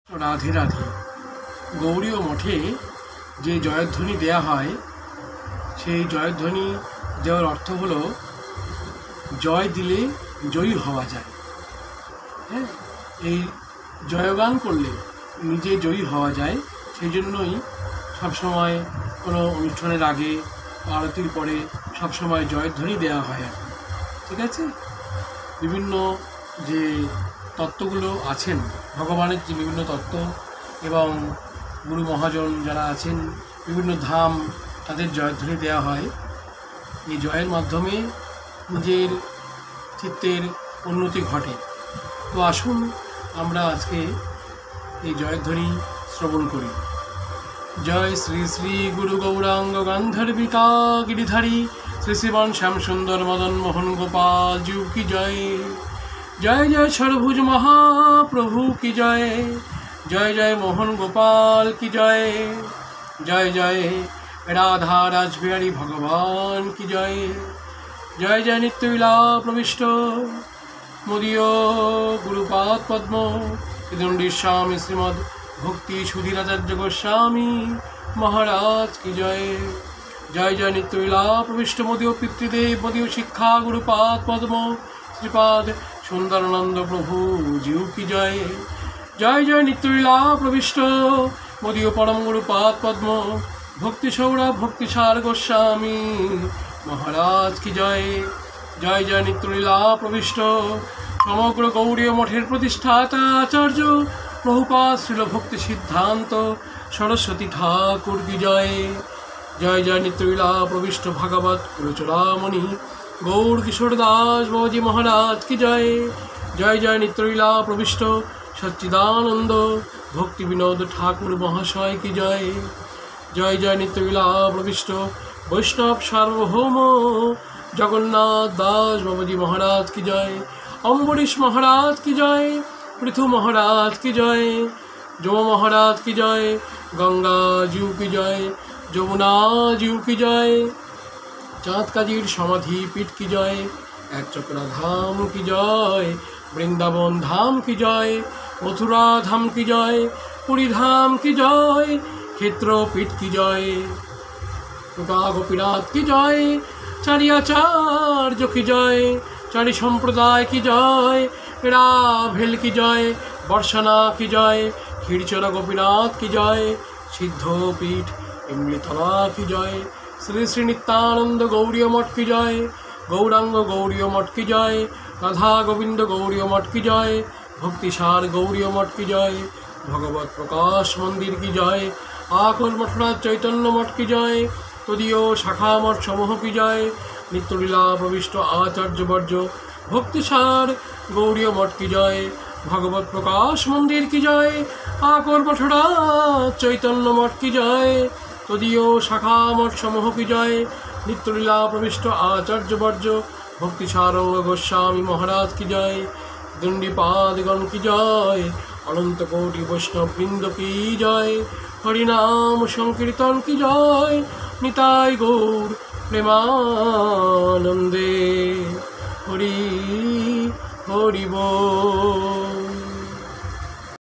রাধে রাধে। গৌড়ীয় মঠে যে জয়ধ্বনি দেয়া হয়, সেই জয়ধ্বনি দেওয়ার অর্থ হলো জয় দিলে জয়ী হওয়া যায়। হ্যাঁ, এই জয়গান করলে নিজে জয়ী হওয়া যায়। সেই জন্যই সবসময় কোনো অনুষ্ঠানের আগে, আরতির পরে সবসময় জয়ধ্বনি দেওয়া হয় আর কি। ঠিক আছে, বিভিন্ন যে তত্ত্বগুলো আছেন, ভগবানের যে বিভিন্ন তত্ত্ব এবং গুরু মহাজন যারা আছেন, বিভিন্ন ধাম, তাদের জয়ধ্বনি দেওয়া হয়। এই জয়ের মাধ্যমে নিজের চিত্তের উন্নতি ঘটে। তো আসুন আমরা আজকে এই জয়ধ্বনি শ্রবণ করি। জয় শ্রী শ্রী গুরু গৌরাঙ্গ গান্ধর্বিকা গিরিধারী শ্রী শ্রীমান শ্যাম সুন্দর মদন মোহন গোপাল জিউ কি জয়। জয় জয় ষড়ভুজ মহাপ্রভু কি জয়। জয় জয় মোহন গোপাল কি জয়। জয় জয় রাধা রাজবিহারী ভগবান কি জয়। জয় জয় নিত্যলীলা প্রবিষ্ট মোদীয় গুরুপাদ পদ্ম দণ্ডী স্বামী শ্রীমদ ভক্তি সুধীরাচার্য গোস্বামী মহারাজ কি জয়। জয় জয় নিত্যলীলা প্রবিষ্ট মোদীয় পিতৃদেব মোদীয় শিক্ষা গুরুপাদ পদ্ম শ্রীপাদ সুন্দরানন্দ প্রভু জিউ কি জয়। জয় জয় নিত্যলীলা প্রবিষ্ট মোদীয় পরম গুরুপাদ পদ্ম ভক্তি সৌরভ ভক্তিসার গোস্বামী মহারাজ কি জয়। জয় জয় নিত্যলীলা প্রবিষ্ট সমগ্র গৌড়ীয় মঠের প্রতিষ্ঠাতা আচার্য প্রভুপাদ শ্রীল ভক্তি সিদ্ধান্ত সরস্বতী ঠাকুর কি জয়। জয় জয় নিত্যলীলা প্রবিষ্ট ভাগবত গুরুচূড়ামণি গৌর কিশোর দাস বাবাজি মহারাজ কি জয়। জয় জয় নিত্যলীলা প্রবিষ্ট সচ্চিদানন্দ ভক্তি বিনোদ ঠাকুর মহাশয় কি জয়। জয় জয় নিত্যলীলা প্রবিষ্ট বৈষ্ণব সার্বভৌম জগন্নাথ দাস বাবাজি মহারাজ কি জয়। অম্বরীশ মহারাজ কি জয়। পৃথু মহারাজ কি জয়। যম মহারাজ কি জয়। গঙ্গা জিউ কি জয়। যমুনা জিউ কি জয়। চাঁদ কাজীর সমাধি পীঠ কি জয়। এক চক্রা ধাম কি জয়। বৃন্দাবন ধাম কি জয়। মথুরা ধাম কি জয়। পুরী ধাম কি জয়। ক্ষেত্রপীঠ কি জয়। গোটা গোপীনাথ কি জয়। চারি আচার্য কি জয়। চারি সম্প্রদায় কি জয়। রাভেল কি জয়। বর্ষানা কি জয়। ক্ষীরচরা গোপীনাথ কি জয়। সিদ্ধপীঠ ইমলিতলা কি জয়। শ্রী শ্রী নিত্যানন্দ গৌড়ীয় মঠ কি জয়। গৌরাঙ্গ গৌড়ীয় মঠ কি জয়। রাধা গোবিন্দ গৌড়ীয় মঠ কি জয়। ভক্তিসার গৌড়ীয় মঠ কি জয়। ভগবত প্রকাশ মন্দির কি জয়। আকল মঠরাজ চৈতন্য মঠ কি জয়। তদীয় শাখা মঠ সমূহ কি জয়। নিত্যলীলা প্রবিষ্ট আচার্যবর্য ভক্তিসার গৌড়ীয় মঠ কি জয়। ভগবত প্রকাশ মন্দির কি জয়। আকল মঠরাজ চৈতন্য মঠ কি জয়। তদীয় শাখা মঠ সমূহ কি জয়। নিত্যলীলা প্রবিষ্ট আচার্যবর্য ভক্তিসারঙ্গ গোস্বামী মহারাজ কি জয়। দণ্ডীপাদিগণ কি জয়। অনন্ত কোটি বৈষ্ণব বৃন্দ কি জয়। হরিনাম সংকীর্তন কি জয়। নিতাই গৌর প্রেমানন্দে হরি হরি বল।